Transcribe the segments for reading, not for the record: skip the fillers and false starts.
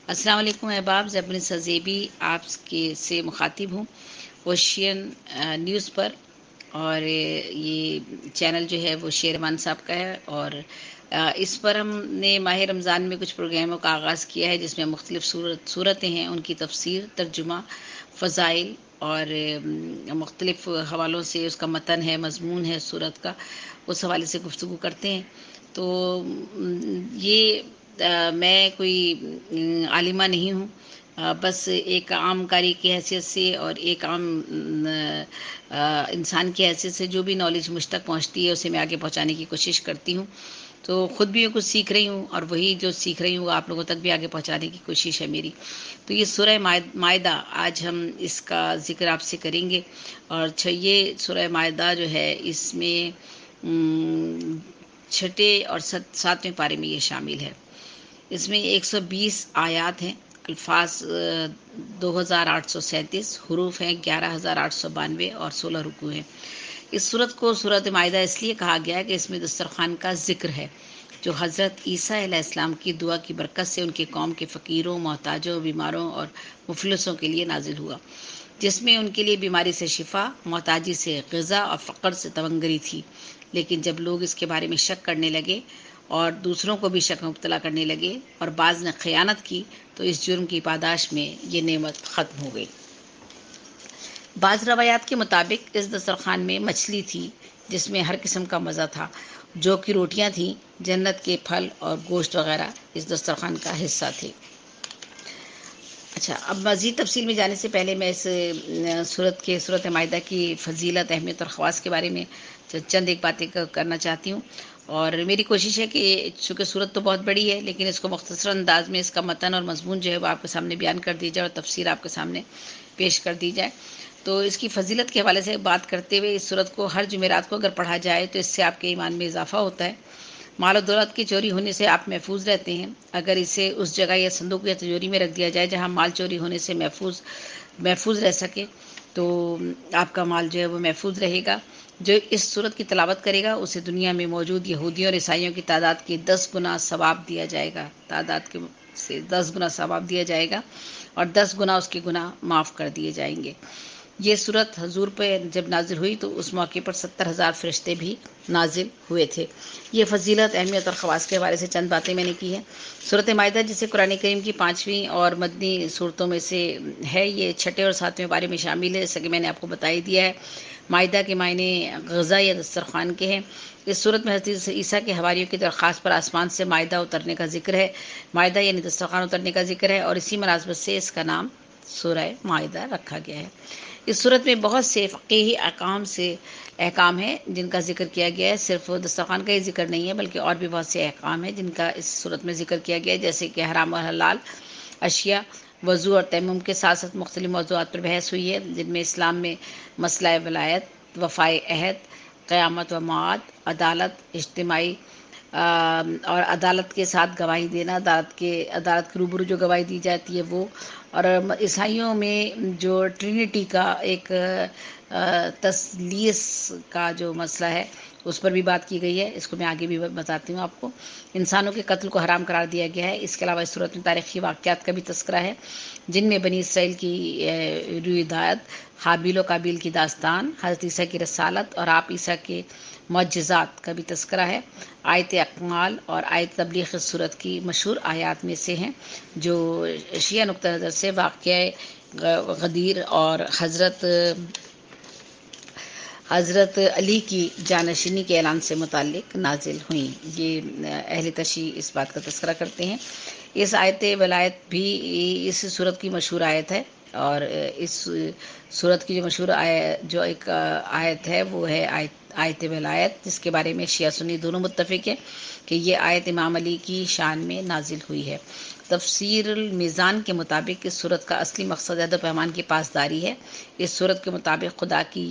السلام علیکم احباب، زبن سزیبی آپ کے سے مخاطب ہوں اوشین نیوز پر، اور یہ چینل جو ہے وہ شیرمان صاحب کا ہے، اور اس پر ہم نے ماہ رمضان میں کچھ پروگراموں کا آغاز کیا ہے جس میں مختلف صورتیں ہیں، ان کی تفسیر، ترجمہ، فضائل اور مختلف حوالوں سے اس کا متن ہے، مضمون ہے صورت کا، اس حوالے سے گفتگو کرتے ہیں۔ تو یہ میں کوئی عالمہ نہیں ہوں، بس ایک عام قاری کی حیثیت سے اور ایک عام انسان کی حیثیت سے جو بھی نالج مجھ تک پہنچتی ہے اسے میں آگے پہنچانے کی کوشش کرتی ہوں۔ تو خود بھی کچھ سیکھ رہی ہوں، اور وہی جو سیکھ رہی ہوں وہ آپ لوگوں تک بھی آگے پہنچانے کی کوشش ہے میری۔ تو یہ سورہ مائدہ، آج ہم اس کا ذکر آپ سے کریں گے، اور یہ سورہ مائدہ جو ہے اس میں چھٹے اور ساتویں پارے میں یہ شامل ہے۔ اس میں 120 آیات ہیں، الفاظ 2837، حروف ہیں 11892 اور 16 رکوع ہیں۔ اس سورت کو سورت مائدہ اس لیے کہا گیا ہے کہ اس میں دسترخوان کا ذکر ہے جو حضرت عیسیٰ علیہ السلام کی دعا کی برکت سے ان کے قوم کے فقیروں، محتاجوں، بیماروں اور مفلسوں کے لیے نازل ہوا، جس میں ان کے لیے بیماری سے شفا، محتاجی سے غذا اور فقر سے تونگری تھی۔ لیکن جب لوگ اس کے بارے میں شک کرنے لگے اور دوسروں کو بھی شک میں مبتلا کرنے لگے اور بعض نے خیانت کی تو اس جرم کی پاداش میں یہ نعمت ختم ہو گئی۔ بعض روایات کے مطابق اس دسترخوان میں مچھلی تھی جس میں ہر قسم کا مزہ تھا، جو کہ روٹیاں تھیں، جنت کے پھل اور گوشت وغیرہ اس دسترخوان کا حصہ تھے۔ اچھا، اب مزید تفصیل میں جانے سے پہلے میں اس سورت مائدہ کی فضیلت، اہمیت اور خواص کے بارے میں چند ایک باتیں کرنا چاہتی ہوں۔ اور میری کوشش ہے کہ چونکہ سورت تو بہت بڑی ہے لیکن اس کو مختصر انداز میں اس کا متن اور مضمون جو ہے وہ آپ کے سامنے بیان کر دی جائے اور تفسیر آپ کے سامنے پیش کر دی جائے۔ تو اس کی فضیلت کے حوالے سے بات کرتے ہوئے، اس سورت کو ہر جمعرات کو اگر پڑھا جائے تو اس سے آپ کے ایمان میں اضافہ ہوتا ہے، مال و دولت کے چوری ہونے سے آپ محفوظ رہتے ہیں۔ اگر اسے اس جگہ یا صندوق یا تجوری میں رکھ دیا جائے جہاں مال چوری ہونے سے محفوظ رہ سکے تو آپ کا مال جو ہے وہ محفوظ رہے گا۔ جو اس سورت کی تلاوت کرے گا اسے دنیا میں موجود یہودیوں اور عیسائیوں کی تعداد کے 10 گنا ثواب دیا جائے گا، تعداد کے سے 10 گنا ثواب دیا جائے گا، اور 10 گنا اس کے گناہ معاف کر دیے جائیں گے۔ یہ سورت حضور پہ جب نازل ہوئی تو اس موقع پر 70,000 فرشتے بھی نازل ہوئے تھے۔ یہ فضیلت، اہمیت اور خواص کے بارے سے چند باتیں میں نے کی ہیں۔ سورت مائدہ جسے قرآن کریم کی 5ویں اور مدنی صورتوں میں سے ہے، یہ چھٹے اور 7ویں پارے میں شامل ہے، جیسا کہ میں نے آپ کو بتا ہی دیا ہے۔ مائدہ کے معنی غذا یا دسترخوان کے ہیں۔ اس صورت میں حضرت عیسیٰ کے حواریوں کی درخواست پر آسمان سے مائدہ اترنے کا ذکر ہے، مائدہ یعنی دسترخوان اترنے کا ذکر ہے، اور اسی مناسبت سے اس کا نام سورہ مائدہ رکھا گیا ہے۔ اس صورت میں بہت سے فقہی احکام ہیں جن کا ذکر کیا گیا ہے۔ صرف دسترخوان کا ہی ذکر نہیں ہے بلکہ اور بھی بہت سے احکام ہیں جن کا اس صورت میں ذکر کیا گیا ہے، جیسے کہ حرام اور حلال اشیاء، وضو اور تیمم کے ساتھ ساتھ مختلف موضوعات پر بحث ہوئی ہے، جن میں اسلام میں مسئلہ ولایت، وفائے عہد، قیامت و معاد، عدالت اجتماعی اور عدالت کے ساتھ گواہی دینا، عدالت کے روبرو جو گواہی دی جاتی ہے وہ، اور عیسائیوں میں جو ٹرینٹی کا ایک تثلیث کا جو مسئلہ ہے اس پر بھی بات کی گئی ہے۔ اس کو میں آگے بھی بتاتی ہوں آپ کو۔ انسانوں کے قتل کو حرام قرار دیا گیا ہے۔ اس کے علاوہ اس صورت میں تاریخی واقعات کا بھی تذکرہ ہے جن میں بنی اسرائیل کی روایات، حابیل و قابیل کی داستان، حضرت عیسیٰ کی رسالت اور آپ عیسیٰ کے معجزات کا بھی تذکرہ ہے۔ آیت اکمال اور آیت تبلیغ اس صورت کی مشہور آیات میں سے ہیں جو شیعہ نقطہ نظر سے واقعہ غدیر اور حضرت علی کی جانشینی کے اعلان سے متعلق نازل ہوئیں۔ یہ اہل تشیع اس بات کا تذکرہ کرتے ہیں۔ اس آیت ولایت بھی اس صورت کی مشہور آیت ہے، اور اس صورت کی جو مشہور ایک آیت ہے وہ ہے آیت ولایت، جس کے بارے میں شیعہ سنی دونوں متفق ہیں کہ یہ آیت امام علی کی شان میں نازل ہوئی ہے۔ تفسیر المیزان کے مطابق اس صورت کا اصلی مقصد عہد و پیمان کی پاسداری ہے۔ اس صورت کے مطابق خدا کی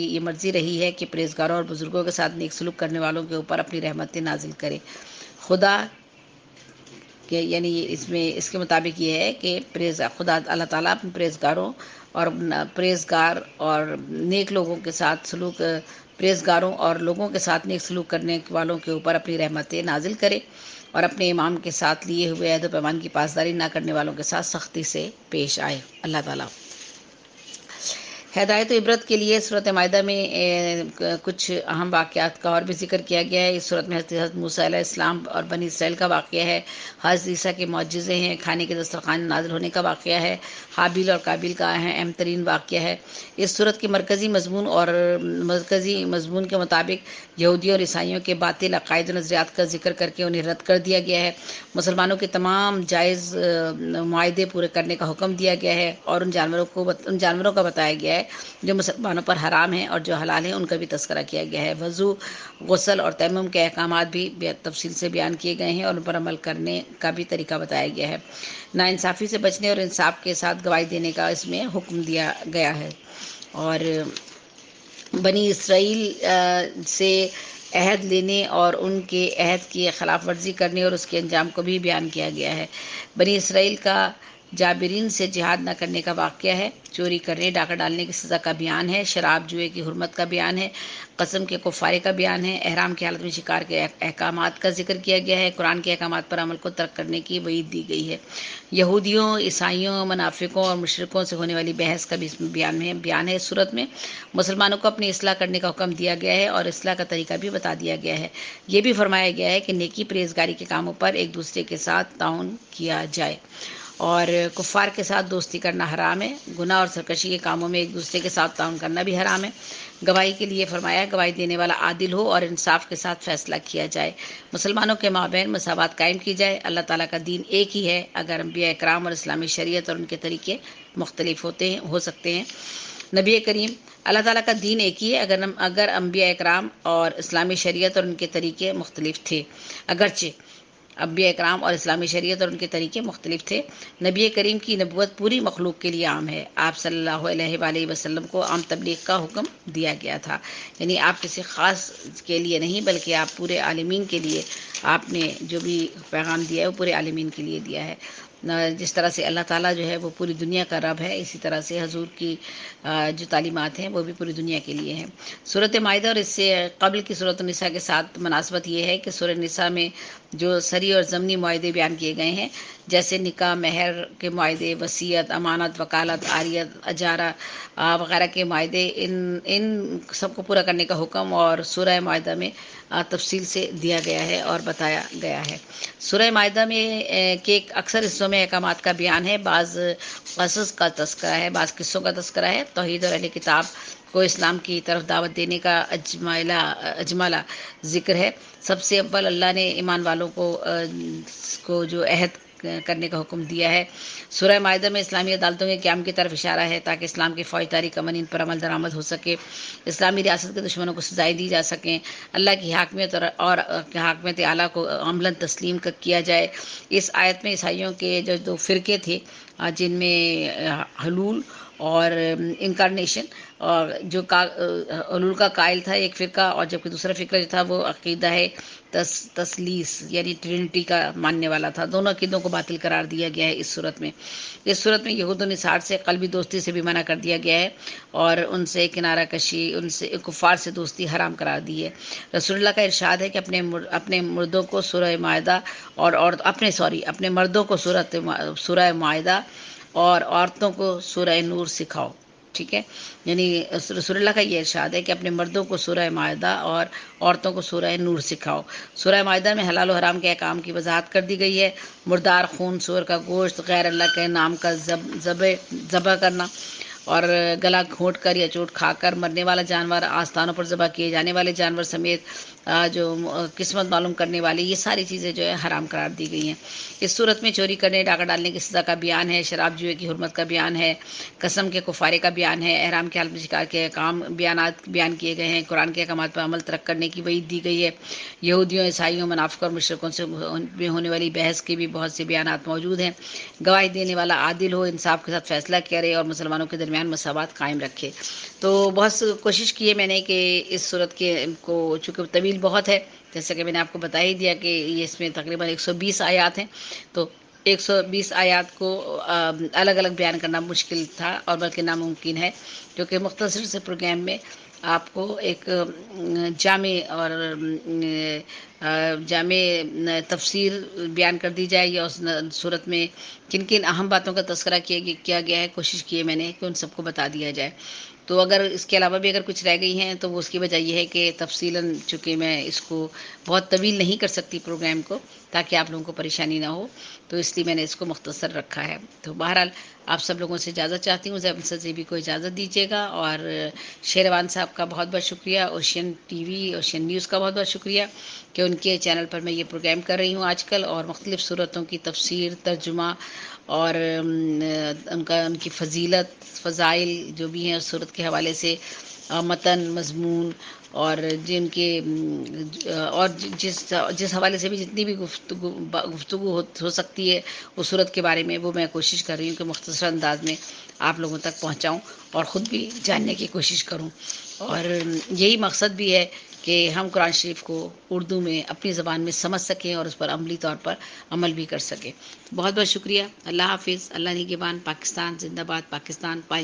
یہ مرضی رہی ہے کہ پرہیزگاروں اور بزرگوں کے ساتھ نیک سلوک کرنے والوں کے اوپر اپنی رحمتیں نازل کرے۔ یعنی اس کے مطابق یہ ہے کہ خدا اللہ تعالیٰ اپنے پرہیزگار اور نیک لوگوں کے ساتھ پرہیزگاروں اور لوگوں کے ساتھ نیک سلوک کرنے والوں کے اوپر اپنی رحمتیں نازل کرے، اور اپنے امام کے ساتھ لیے ہوئے عہد و پیمان کی پاسداری نہ کرنے والوں کے ساتھ سختی سے پیش آئے۔ اللہ تعالیٰ ہدایت و عبرت کے لیے صورت مائدہ میں کچھ اہم واقعات کا اور بھی ذکر کیا گیا ہے۔ اس صورت میں حضرت موسیٰ علیہ السلام اور بنی اسرائیل کا واقعہ ہے، حضرت عیسیٰ کے معجزے ہیں، کھانے کے دسترخوان نازل ہونے کا واقعہ ہے، حابیل اور قابیل کا اہم ترین واقعہ ہے۔ اس صورت کے مرکزی مضمون کے مطابق یہودیوں اور عیسائیوں کے باطل عقائد و نظریات کا ذکر کر کے انہیں رد کر دیا گیا ہے، مسلمانوں کے تمام جائز معاہدے پورے کرنے کا حکم دیا گیا ہے، اور ان جانوروں کا بتایا گیا ہے جو مسلمانوں پر حرام ہیں، اور جو حلال ہیں ان کا بھی تذکرہ کیا گیا ہے۔ وضو، غسل اور تیمم کے احکامات بھی تفصیل سے بیان کیے گئے ہیں، اور ان پر عمل کرنے کا بھی طریقہ بتایا گیا ہے۔ ناانصافی سے بچنے اور انصاف کے ساتھ گواہی دینے کا اس میں حکم دیا گیا ہے، اور بنی اسرائیل سے عہد لینے اور ان کے عہد کی خلاف ورزی کرنے اور اس کے انجام کو بھی بیان کیا گیا ہے۔ بنی اسرائیل کا جابرین سے جہاد نہ کرنے کا واقعہ ہے، چوری کرنے، ڈاکہ ڈالنے کی سزا کا بیان ہے، شراب جوئے کی حرمت کا بیان ہے، قسم کے کفارے کا بیان ہے، احرام کی حالت میں شکار کے احکامات کا ذکر کیا گیا ہے، قرآن کے احکامات پر عمل کو ترک کرنے کی وعید دی گئی ہے، یہودیوں، عیسائیوں، منافقوں اور مشرکوں سے ہونے والی بحث کا بھی اس میں بیان ہے۔ اس صورت میں مسلمانوں کو اپنی اصلاح کرنے کا حکم دیا گیا ہے، اور اصلاح کا طریقہ بھی بتا دیا گیا ہے۔ یہ بھی فرمایا گیا ہے کہ نیکی پرہیزگاری کے کاموں پر ایک دوسرے کے ساتھ تعاون کیا جائے، اور کفار کے ساتھ دوستی کرنا حرام ہے، گناہ اور سرکشی کے کاموں میں ایک دوسرے کے ساتھ تعاون کرنا بھی حرام ہے۔ گواہی کے لیے فرمایا، گواہی دینے والا عادل ہو اور انصاف کے ساتھ فیصلہ کیا جائے، مسلمانوں کے مابین مساوات قائم کی جائے۔ اللہ تعالیٰ کا دین ایک ہی ہے، اگر انبیاء اکرام اور اسلامی شریعت اور ان کے طریقے مختلف ہو سکتے ہیں۔ نبی کریم، اللہ تعالیٰ کا دین ایک ہی ہے، اگر انبیاء اکرام اور اسلامی شریعت اور ان کے طریقے مختلف تھے، اگرچہ انبیاء اکرام اور اسلامی شریعت اور ان کے طریقے مختلف تھے۔ نبی کریم کی نبوت پوری مخلوق کے لیے عام ہے، آپ صلی اللہ علیہ وآلہ وسلم کو عام تبلیغ کا حکم دیا گیا تھا، یعنی آپ کسی خاص کے لیے نہیں بلکہ آپ پورے عالمین کے لیے آپ نے جو بھی پیغام دیا ہے وہ پورے عالمین کے لیے دیا ہے۔ جس طرح سے اللہ تعالیٰ جو ہے وہ پوری دنیا کا رب ہے، اسی طرح سے حضور کی جو تعلیمات ہیں وہ بھی پوری دنیا کے لیے ہیں۔ سورۃ مائدہ اور اس سے قبل کی سورۃ النساء کے ساتھ مناسبت یہ ہے کہ سورۃ النساء میں جو سری اور ضمنی معاہدے بیان کیے گئے ہیں، جیسے نکاح، مہر کے معاہدے، وصیت، امانت، وکالت، عاریت، اجارہ وغیرہ کے معاہدے، ان سب کو پورا کرنے کا حکم اور سورہ مائدہ میں تفصیل سے دیا گیا ہے اور بتایا گیا ہے۔ سورہ مائدہ میں کے اکثر حصوں میں احکامات کا بیان ہے، بعض قصص کا تذکرہ ہے، بعض قصوں کا تذکرہ ہے، توحید اور اہل کتاب کو اسلام کی طرف دعوت دینے کا اجمالہ ذکر ہے۔ سب سے اول اللہ نے ایمان والوں کو جو عہد کرنے کا حکم دیا ہے۔ سورہ مائدہ میں اسلامی عدالتوں کے قیام کی طرف اشارہ ہے تاکہ اسلام کی فوج تاریخ امن ان پر عمل درآمد ہو سکے، اسلامی ریاست کے دشمنوں کو سزائیں دی جا سکیں، اللہ کی حاکمیت اور حاکمیت اعلیٰ کو عملاً تسلیم کیا جائے۔ اس آیت میں عیسائیوں کے جو دو فرقے تھے، جن میں حلول اور انکارنیشن، اور جو حلول کا قائل تھا ایک فرقہ، اور جبکہ دوسرا فرقہ جو تھا وہ عقیدہ ہے تثلیث یعنی ٹرینٹی کا ماننے والا تھا، دونوں عقیدوں کو باطل قرار دیا گیا ہے۔ اس صورت میں یہود و نصارہ سے قلبی دوستی سے بھی منع کر دیا گیا ہے، اور ان سے کنارہ کشی، ان سے کفار سے دوستی حرام قرار دی ہے۔ رسول اللہ کا ارشاد ہے کہ اپنے مردوں کو سورہ مائدہ اپنے مردوں کو سورہ مائدہ اور عورتوں کو سورہ نور سکھاؤ، ٹھیک ہے، یعنی رسول اللہ کا یہ ارشاد ہے کہ اپنے مردوں کو سورہ مائدہ اور عورتوں کو سورہ نور سکھاؤ۔ سورہ مائدہ میں حلال و حرام کے احکام کی وضاحت کر دی گئی ہے، مردار خون، سور کا گوشت، غیر اللہ کے نام کا ذبح کرنا، اور گلا گھونٹ کر یا چوٹ کھا کر مرنے والا جانور، آستانوں پر ذبح کیے جانے والے جانور سمیت جو قسمت معلوم کرنے والی، یہ ساری چیزیں جو ہے حرام قرار دی گئی ہیں۔ اس صورت میں چوری کرنے، ڈاکہ ڈالنے کی سزا کا بیان ہے، شراب جوئے کی حرمت کا بیان ہے، قسم کے کفارے کا بیان ہے، احرام کے حالت میں شکار کے احکام بیان کیے گئے ہیں، قرآن کے احکامات پر عمل ترک کرنے کی وعید دی گئی ہے، یہودیوں، عیسائیوں، منافقوں اور مشرکوں سے ہونے والی بحث کے بھی بہت سے بیانات موجود ہیں۔ گواہی دینے والا عادل ہو، انصاف کے ساتھ فیصلہ کرے اور مسلمانوں کے درمیان مساوات قائم رکھے۔ تو بہت کوشش کی ہے میں نے کہ اس صورت کو چونکہ طویل بہت ہے، جیسا کہ میں نے آپ کو بتا ہی دیا کہ یہ اس میں تقریباً 120 آیات ہیں، تو 120 آیات کو الگ الگ بیان کرنا مشکل تھا اور بلکہ ناممکن ہے، کیونکہ مختصر سے پروگرام میں آپ کو ایک جامع اور جامع تفسیر بیان کر دی جائے، یا اس صورت میں کن کن اہم باتوں کا تذکرہ کیا گیا ہے، کوشش کی ہے میں نے کہ ان سب کو بتا دیا جائے۔ تو اگر اس کے علاوہ بھی اگر کچھ رہ گئی ہیں تو وہ اس کی وجہ یہ ہے کہ تفصیلاً چونکہ میں اس کو بہت طویل نہیں کر سکتی پروگرام کو، تاکہ آپ لوگوں کو پریشانی نہ ہو، تو اس لیے میں نے اس کو مختصر رکھا ہے۔ تو بہرحال آپ سب لوگوں سے اجازت چاہتی ہوں، زیب سے بھی کو اجازت دیجیے گا، اور شیروان صاحب کا بہت بہت شکریہ، ocean T V, ocean news کا بہت بہت شکریہ کہ ان کے چینل پر میں یہ پروگرام کر رہی ہوں آج کل، اور مختلف صورتوں کی تفسیر، ترجمہ، اور ان کی فضائل جو بھی ہیں اس صورت کے حوالے سے، متن، مضمون، اور جن کے اور جس حوالے سے بھی جتنی بھی گفتگو ہو سکتی ہے اس صورت کے بارے میں، وہ میں کوشش کر رہی ہوں کہ مختصر انداز میں آپ لوگوں تک پہنچاؤں، اور خود بھی جاننے کی کوشش کروں۔ اور یہی مقصد بھی ہے کہ ہم قرآن شریف کو اردو میں اپنی زبان میں سمجھ سکیں اور اس پر عملی طور پر عمل بھی کر سکیں۔ بہت بہت شکریہ۔ اللہ حافظ۔ اللہ نگہبان۔ پاکستان زندہ باد۔ پاکستان پائے